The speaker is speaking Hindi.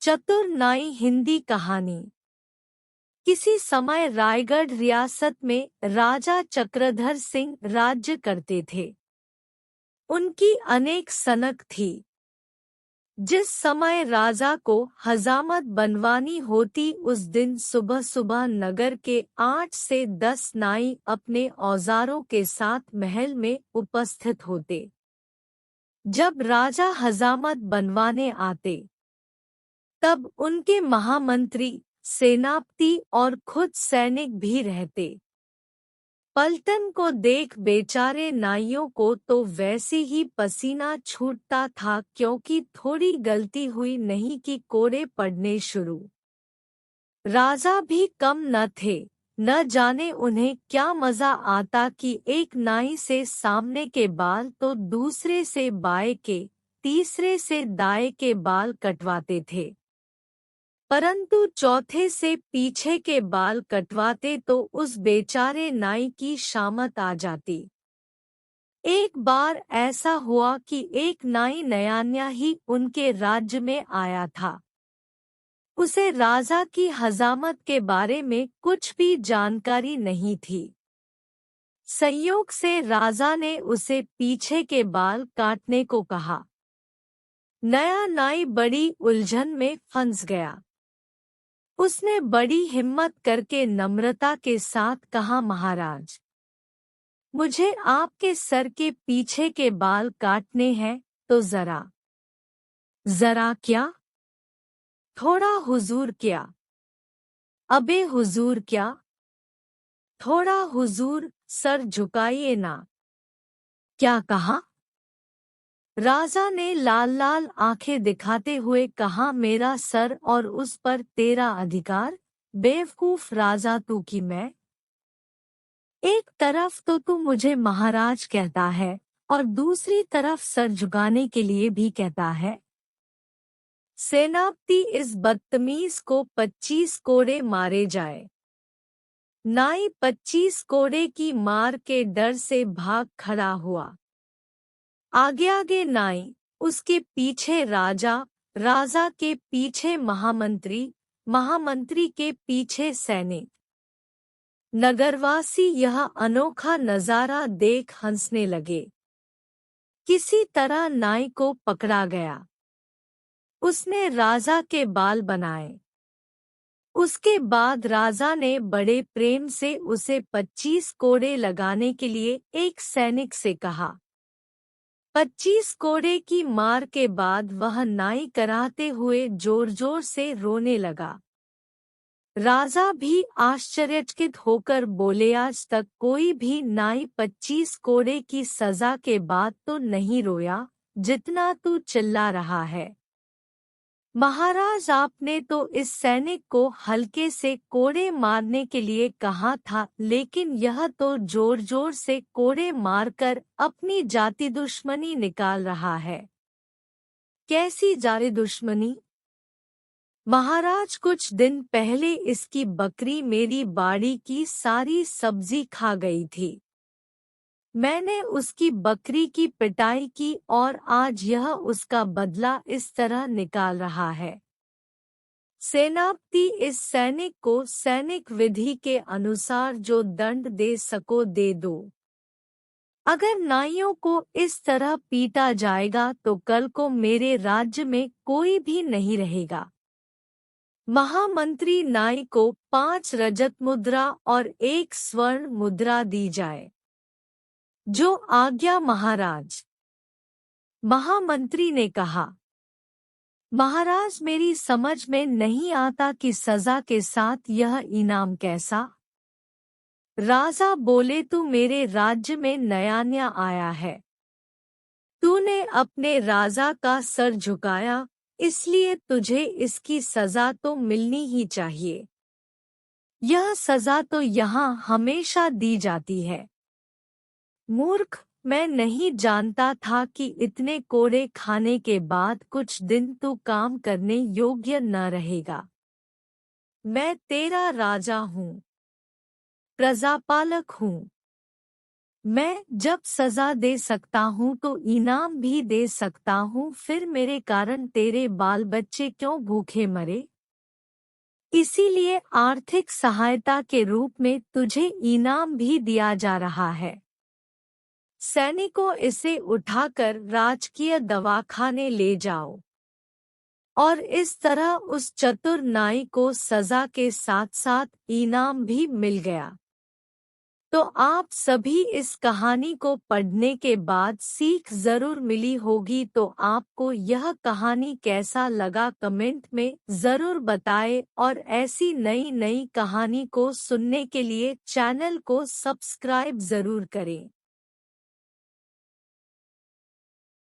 चतुर नाई हिंदी कहानी। किसी समय रायगढ़ रियासत में राजा चक्रधर सिंह राज्य करते थे। उनकी अनेक सनक थी। जिस समय राजा को हजामत बनवानी होती उस दिन सुबह सुबह नगर के 8 से 10 नाई अपने औजारों के साथ महल में उपस्थित होते। जब राजा हजामत बनवाने आते तब उनके महामंत्री, सेनापति और खुद सैनिक भी रहते। पलटन को देख बेचारे नाइयों को तो वैसे ही पसीना छूटता था, क्योंकि थोड़ी गलती हुई नहीं कि कोड़े पड़ने शुरू। राजा भी कम न थे। न जाने उन्हें क्या मजा आता कि एक नाई से सामने के बाल तो दूसरे से बाएं के, तीसरे से दाएं के बाल कटवाते थे, परंतु चौथे से पीछे के बाल कटवाते तो उस बेचारे नाई की शामत आ जाती। एक बार ऐसा हुआ कि एक नाई नया ही उनके राज्य में आया था। उसे राजा की हजामत के बारे में कुछ भी जानकारी नहीं थी। संयोग से राजा ने उसे पीछे के बाल काटने को कहा। नया नाई बड़ी उलझन में फंस गया। उसने बड़ी हिम्मत करके नम्रता के साथ कहा, महाराज, मुझे आपके सर के पीछे के बाल काटने हैं, तो जरा क्या? थोड़ा हुजूर क्या? अबे हुजूर क्या? थोड़ा हुजूर, सर झुकाइए ना। क्या कहा? राजा ने लाल लाल आंखें दिखाते हुए कहा, मेरा सर और उस पर तेरा अधिकार? बेवकूफ राजा तू कि मैं। एक तरफ तो तू मुझे महाराज कहता है और दूसरी तरफ सर झुकाने के लिए भी कहता है। सेनापति, इस बदतमीज को 25 कोड़े मारे जाए। नाई 25 कोड़े की मार के डर से भाग खड़ा हुआ। आगे आगे नाई, उसके पीछे राजा, राजा के पीछे महामंत्री, महामंत्री के पीछे सैनिक। नगरवासी यह अनोखा नजारा देख हंसने लगे। किसी तरह नाई को पकड़ा गया। उसने राजा के बाल बनाए। उसके बाद राजा ने बड़े प्रेम से उसे 25 कोड़े लगाने के लिए एक सैनिक से कहा। 25 कोड़े की मार के बाद वह नाई कराहते हुए जोर जोर से रोने लगा। राजा भी आश्चर्यचकित होकर बोले, आज तक कोई भी नाई 25 कोड़े की सजा के बाद तो नहीं रोया जितना तू चिल्ला रहा है। महाराज, आपने तो इस सैनिक को हल्के से कोड़े मारने के लिए कहा था, लेकिन यह तो जोर जोर से कोड़े मारकर अपनी जाति दुश्मनी निकाल रहा है। कैसी जाति दुश्मनी? महाराज, कुछ दिन पहले इसकी बकरी मेरी बाड़ी की सारी सब्जी खा गई थी। मैंने उसकी बकरी की पिटाई की और आज यह उसका बदला इस तरह निकाल रहा है। सेनापति, इस सैनिक को सैनिक विधि के अनुसार जो दंड दे सको दे दो। अगर नाइयों को इस तरह पीटा जाएगा तो कल को मेरे राज्य में कोई भी नहीं रहेगा। महामंत्री नाई को 5 रजत मुद्रा और 1 स्वर्ण मुद्रा दी जाए। जो आज्ञा महाराज। महामंत्री ने कहा। महाराज, मेरी समझ में नहीं आता कि सजा के साथ यह इनाम कैसा? राजा बोले, तू मेरे राज्य में नया आया है। तूने अपने राजा का सर झुकाया, इसलिए तुझे इसकी सजा तो मिलनी ही चाहिए। यह सजा तो यहाँ हमेशा दी जाती है। मूर्ख, मैं नहीं जानता था कि इतने कोड़े खाने के बाद कुछ दिन तू काम करने योग्य न रहेगा। मैं तेरा राजा हूँ, प्रजापालक हूँ। मैं जब सजा दे सकता हूँ तो इनाम भी दे सकता हूँ, फिर मेरे कारण तेरे बाल बच्चे क्यों भूखे मरे? इसीलिए आर्थिक सहायता के रूप में तुझे इनाम भी दिया जा रहा है। सैनिकों, इसे उठाकर राजकीय दवाखाने ले जाओ। और इस तरह उस चतुर नाई को सजा के साथ साथ इनाम भी मिल गया। तो आप सभी इस कहानी को पढ़ने के बाद सीख जरूर मिली होगी। तो आपको यह कहानी कैसा लगा कमेंट में जरूर बताएं, और ऐसी नई नई कहानी को सुनने के लिए चैनल को सब्सक्राइब जरूर करें।